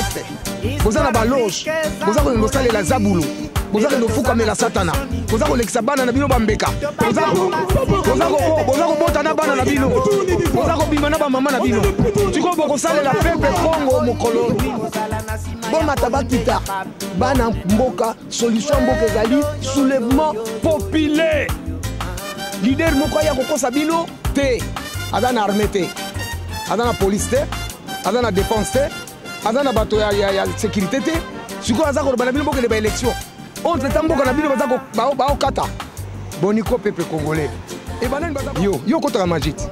secte, vous avez la loge, vous avez le salle la zaboulou, vous avez le fou comme la satana, vous avez l'exabana na bino bambeka, vous avez botana bana na bino, vous avez bimana ba maman na bino. Tu comprends que ça la peuple Congo mokolo. Bon matabakita, bana mboka, solution mboka ezali, soulèvement populaire. Leader moko ya koko sabino te, adana armée te, adana police te, adana défense te, adana bato ya sécurité te. Siko azako bana bino mboka de ba élection. Entre temps mboka na bino bazako ba okata. Boniko peuple congolais. Et banane bazako yo kota magite.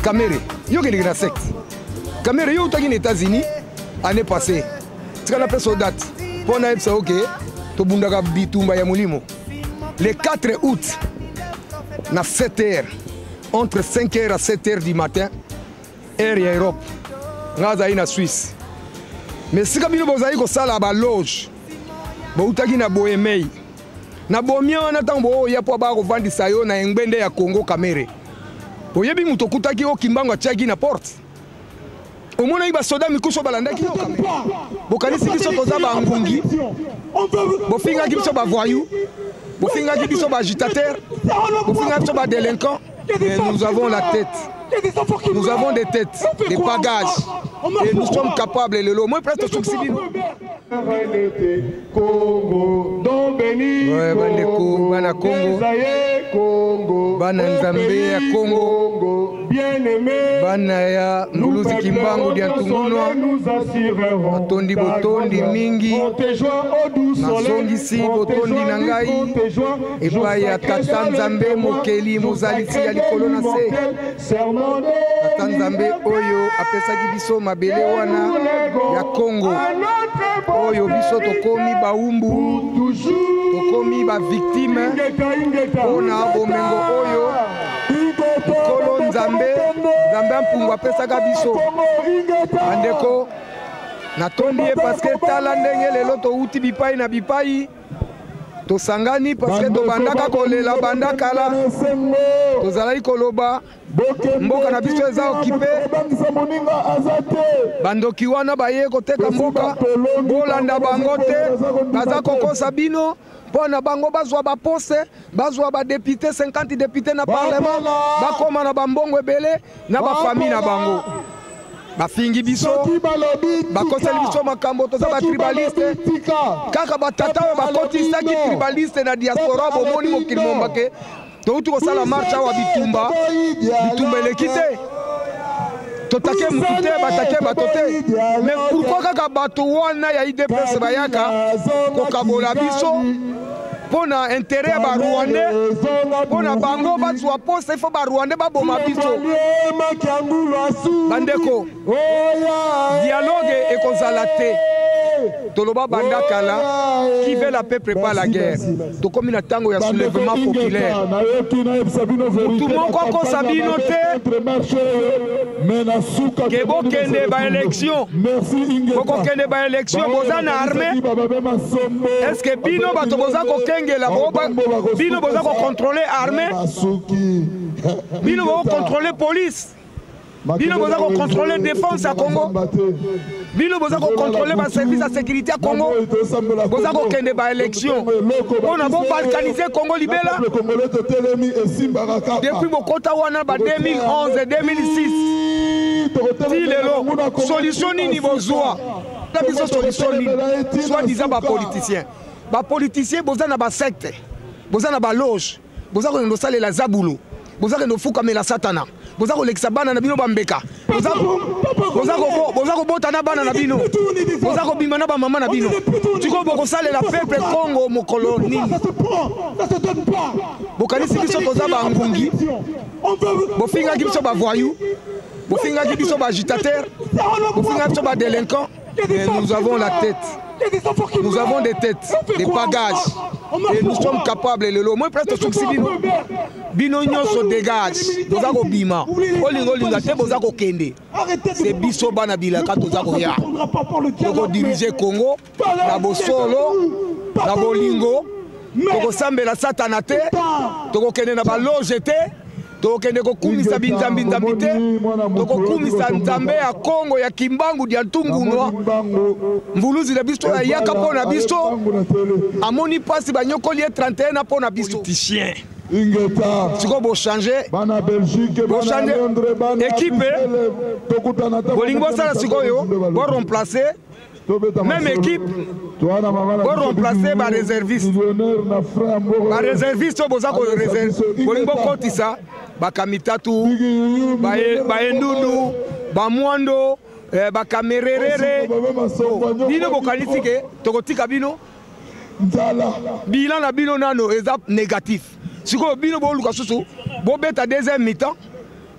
Kamere, yo qui est la secte. Kamere, yo qui est aux États-Unis, année passée. Tu as appelé soldat. Pour naïf ça ok. To bundaka bitumba ya mulimo. Le 4 août, à 7h, entre 5h à 7h du matin, air ya Europe. Ngaza ina Suisse. Mais si kabino bozali ko sala ba loge. Bo utaki na boemei. Na bomia na tambo ya po ba ko vandisa yo na ngbende ya Congo Kamere. Oyebi muto kutaki o kimbango atiaki na porte. Omona iba soda mikuso balandaki yo Kamere. Bokanisi biso toza ba ngungi. Bofinga biso ba voyou. Bofinga biso ba agitateur. Bofinga biso ba délinquant. Et nous avons la tête. Nous avons des têtes, des bagages. Et nous sommes capables de le moins presque succéder. Congo, don béni, Bana Congo, Bana Nzambe ya Congo, bien-aimé, Bana ya Mbuluzi Kimbangu dia Tungunwa, Botondi Botondi mingi, Nasongisi Botondi Nangai, Epai ya Tata Nzambe Mokeli Mozalisi ya likolo na se. Tata Nzambe oyo apesaki biso mabele wana ya Congo. Oyo biso tokomi baumbu, tokomi ba victime, ona bomengo oyo, kolo Nzambe, Nzambe mpungu apesaka biso. Andeko, natondi ye parce que tala ndenge lelo to uti bipai na bipai, to sangani parce que to bandaka kolela bandaka la, to zalai koloba, mboka na biso eza okipe, bandoki wana baye koteka mboka, bolanda bango te, baza kokosa bino, pona bango bazwa ba poste, bazwa ba député 50 députés na parlement, bakoma na bambongo ebele na ba famille na bango. Bafingi biso, bakoseli biso makambo toza ba tribaliste, kaka batata bakotisaki tribaliste na diaspora bomoni mokili mombake. Touti ko sala marche wa bitumba elekite. Totake mukute batake batote. Mais pourquoi kaka bato wana ya IDPS bayaka kokabola biso pona intérêt ba Rwandais pona bango bazwa poste il faut ba Rwandais ba boma biso. Bandeko. Dialogue et konzalate. Toloba bandakala qui veut la paix prépare la guerre. To comme na tango ya soulèvement populaire. Tout le monde ko sabino te. Kebo kende ba élection. Koko kende ba élection boza na armée. Est-ce que bino bato boza ko kengela bino boza ko contrôler armée? Bino boza contrôler police. Bino boza ko contrôler défense à Congo. Bino boza ko contrôler ba service de sécurité à Congo. Boza ko kende ba élection. On a balkaniser Congo libela. Depuis Bokota wana ba 2011 et 2006. Ti lelo solution nini bozwa. La biso solution nini. Soit disant ba politicien. Ba politicien boza na ba secte. Boza na ba loge. Boza ko ndosala la zaboulou. Boza ko fuka me la satana. Boza ko lekisa bana na bino bambeka. Boza ko botana bana na bino. Boza ko bimana ba mama na bino. Tu ko boko sale la peuple Congo mokolo nini. Bokanisi biso toza ba ngungi. Bofinga biso ba voyou. Bofinga biso ba agitateur. Bofinga biso ba délinquant. Et nous avons la tête. Nous avons des têtes, des bagages. Et nous sommes capables de le moins presque succéder. Bino nyonso dégage. Bozako bima. Olinga te bozako kende. C'est biso bana bilaka tozako ya. Toko diriger Congo, na bosolo, na bolingo, toko sambela satana te, toko kende na ba loge te. tokende kokumisa binzambi te tokokumisa nzambe ya Kongo ya Kimbangu dia Ntungunwa mvuluzi na biso ya yaka pona biso amoni pasi banyokoli 31 na pona biso chien siko bo changer équipe bolingi bosala sikoyo bo remplacer même équipe bo remplacer ba réserviste boza ko réserve bolingi bokotisa bakamitatu baendundu bamwando bakamererere bino bokanisi ke tokotika bino bilan na bino nano eza négatif sikoyo bino boluka susu bobeta deuxième mi-temps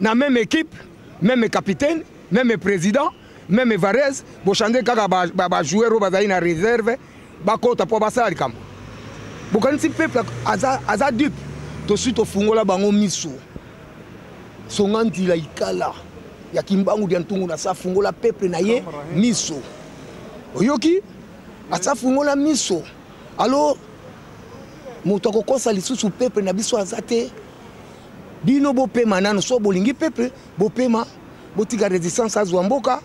na même équipe même capitaine même président même Varese bochanger kaka bajoueur oyo bazali na réserve bakota mpo basala likambo bokanisi peuple aza dupe tosi tofungola bango miso songa ntila ikala ya Kimbangu dia Ntungu na sa fungola peuple na ye miso oyoki asa fungola miso alors moto akokosa lisusu peuple na biso azate bino bopema nano so bolingi peuple bopema botika résistance azwa mboka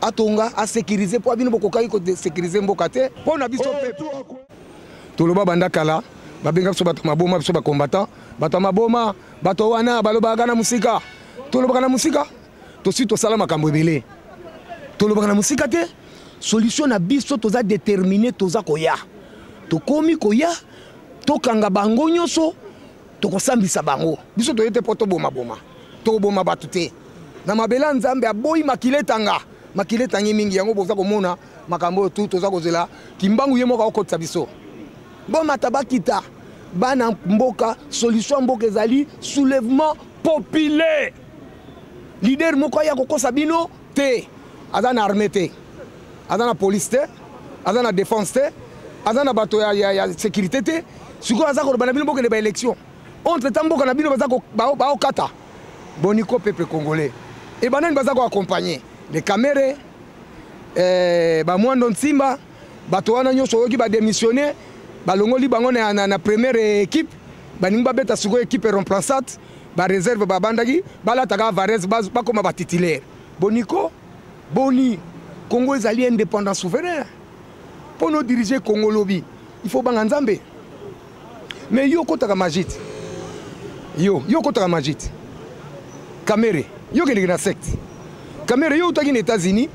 atonga a sécuriser po bino bokokaki ko sécuriser mboka te po na biso peuple toloba banda kala babenga biso bato maboma biso ba combattant bato maboma bato wana balobaka na musika tolobaka na musika tosi tosala makambo ebele tolobaka na musika te solution na biso toza déterminé toza koya tokomi koya tokanga bango nyonso tokosambisa bango biso toyete po toboma toboma bato te na mabela nzambe aboyi makiletanga makiletangi mingi yango boza komona makambo tu toza kozela Kimbangu ye moko okotisa biso boma tabakita bana mboka solution mboka ezali soulèvement populaire leader moko ya kokosa bino te aza na armée te aza na police te aza na défense te aza na bato ya sécurité te sikoyo aza koloba na bino bokende ba élection entre temps mboka na bino baza baokata boniko peuple congolais et banani baza koaccompagner les caméras bamwando nsimba bato wana nyonso oyoki badémissionné balongoli bango na première équipe baningi babeta sikoyo équipe remplaçante baréserve babandaki balataka Varese bakoma batitulaire boniko boni Congo ezali indépendant souverain pour nous diriger Congo lobi il faut banga nzambe mais yo kotaka magite yo kotaka magite Kamere yo keleki na secte Kamere yo utaki na États-Unis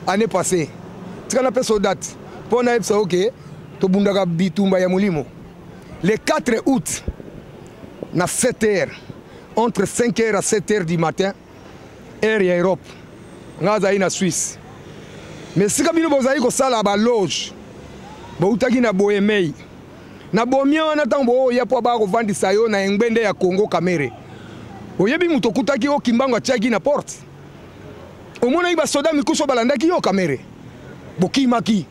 année passée tika na peso date pour na epsa ok to bundaka bitumba ya mulimo le 4 août na 7h entre 5h à 7h du matin air ya Europe ngaza na Suisse mais sika bino bozali kosala ba loge boutaki na Boemei na bomia wana tango ya po ba kovandisa yo na engbende ya Congo Kamere oyebi muto kutaki o Kimbangu atiaki na porte omona iba soda mikuso balandaki yo Kamere bokimaki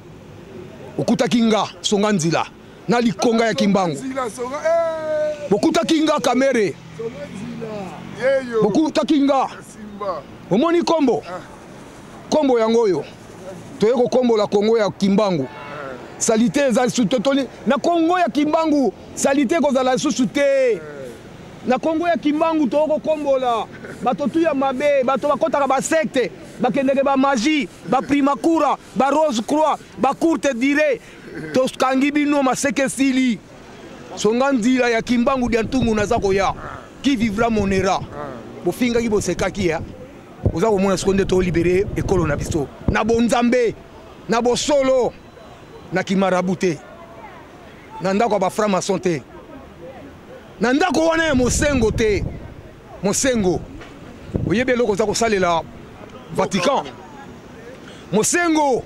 okutaki nga songa nzila na likonga ya Kimbangu bokutaki nga Kamere bokutaki nga omoni kombo yango oyo toyeko kombo la Congo ya Kimbangu salité za sutotoli na Congo ya Kimbangu salité kozala susu te na Congo ya Kimbangu toko kombola bato tu ya mabe bato bakotaka ba secte bakendeke ba magie ba primakura ba rose croix ba courte dire to kangi bino maseke sili songa nzila ya Kimbangu dia Ntungu naza koya qui vivra monera bofinga ki bosekaki ya oza komona sekonde to libérer ekolo na biso na bonzambe na bosolo na kimarabute na ndako ba franc-maçon te na ndako wana ya mosengo te mosengo oyebi eloko za kosalela Vatican mosengo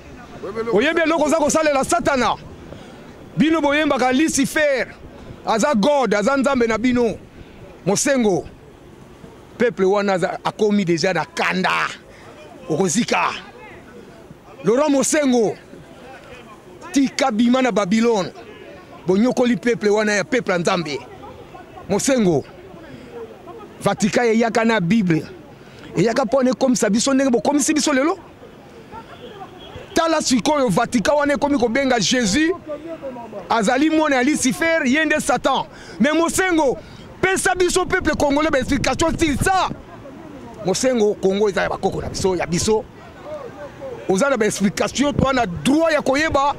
oyebi eloko za kosalela Satana bino boyembaka Lucifer aza God aza nzambe na bino mosengo peuple wana akomi déjà na kanda okozika Laurent Mosengo tika bima na Babylone bonyokoli peuple wana ya peuple nzambe Mosengo Vatican eyaka na Bible eyaka pone komisa biso ndenge bokomisi biso lelo tala sikoyo Vatican wana ekomi kobenga Jésus azali mwana ya Lucifer yende Satan mais Mosengo pesa biso peuple congolais explication style ça mosengo Congo eza ya bakoko na biso ya biso oza na explication to na droit ya koyeba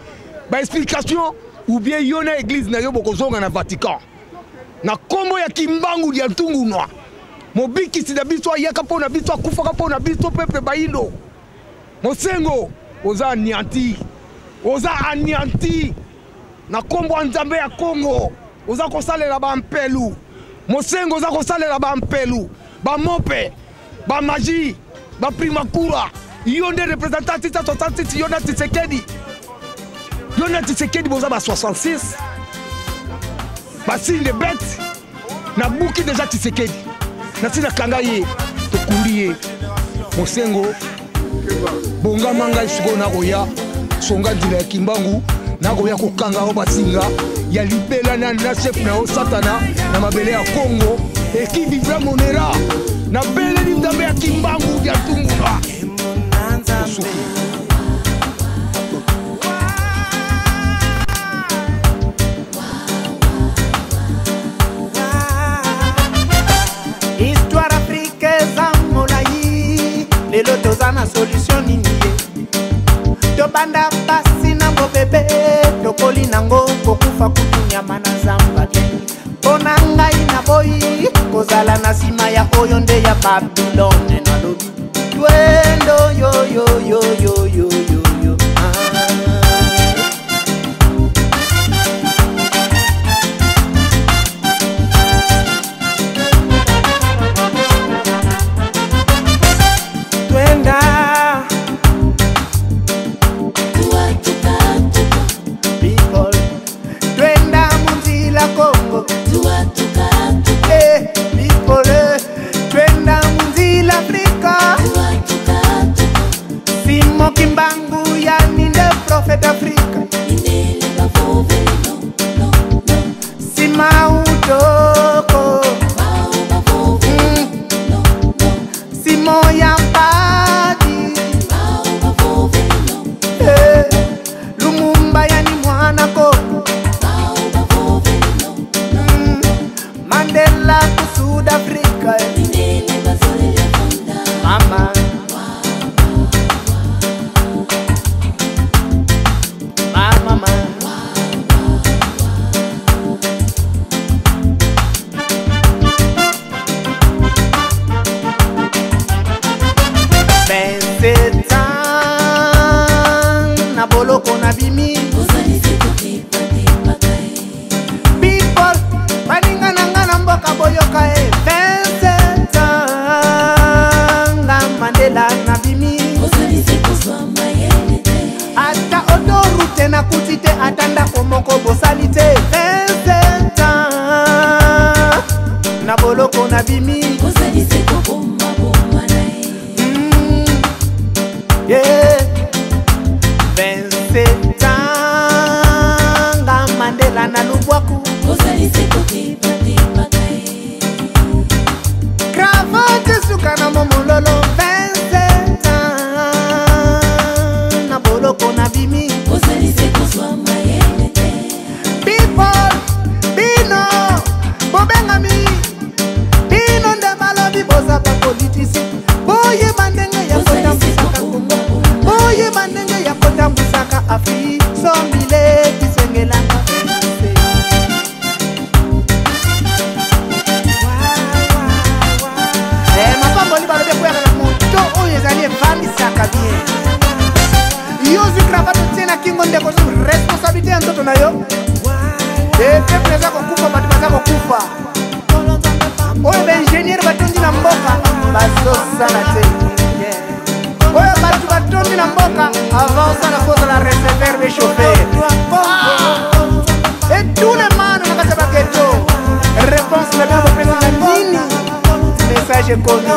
explication ou bien yona église na yo bokozonga na Vatican na kombo ya kimbangu ya ntungunwa mobikisi na biso ayaka mpo na biso akufaka mpo na biso peuple bayindo mosengo oza anéanti na kombo ya nzambe ya Congo oza kosalela bampelu mosengo oza kosalela bampelu bamope bamagie baprimakura yo nde représentant 666 Yona Tshisekedi boza ba 66 basigne de bête na buki déjà Tshisekedi na sina kanga ye tokundi ye mosengo bonga manga isiko na koya songa ndila ya kimbangu na koya kokanga o basinga ya libela na chef na o satana na mabele ya Congo eki vivra monera na bele ni ndambe ya kimbangu ya tungula Histoire africaine molayi lelo tozana solution nini tobanda pasi nango bebe tokoli nango kokufa kutunyama na zamba mpona ngai na boyi kozala na nsima ya oyo nde ya Babylone na lobi twendo yo Kimbangu ya ninde prophet Afrika Sima utoko Simo ya padi Lumumba ya ni mwana kono Mandela ku South Africa Mama na boloko na bimi people baninga nanga na mboka boyoka e 27 ans Mandela na bimi ata odorute na kutite atanda komoko bosalite 27 ans na boloko na bimi yeah 27 ans Mandela na lubwaku Cravate suka na momololo 27 ans na boloko na bimi people bino bobengami bino nde balobi bozapa politisi boye bandenge ya kotambusaka Kongo boye bandenge ya kotambusaka Afrika sombile kisengelanga mapamboli balobi kuyaka na moto oyo ezali evandisaka bien yozi kravato tiena kingo ndeko su responsabilité ya nzoto na yo epeple eza kokufa bato baza kokufa oyo baingénieur batondi na mboka bazosala te oyo bato batondi na mboka avant osala kozala receveur de chauffeur et tous les mano na kati ya bageto réponse na bino bopesaka nini message ekoni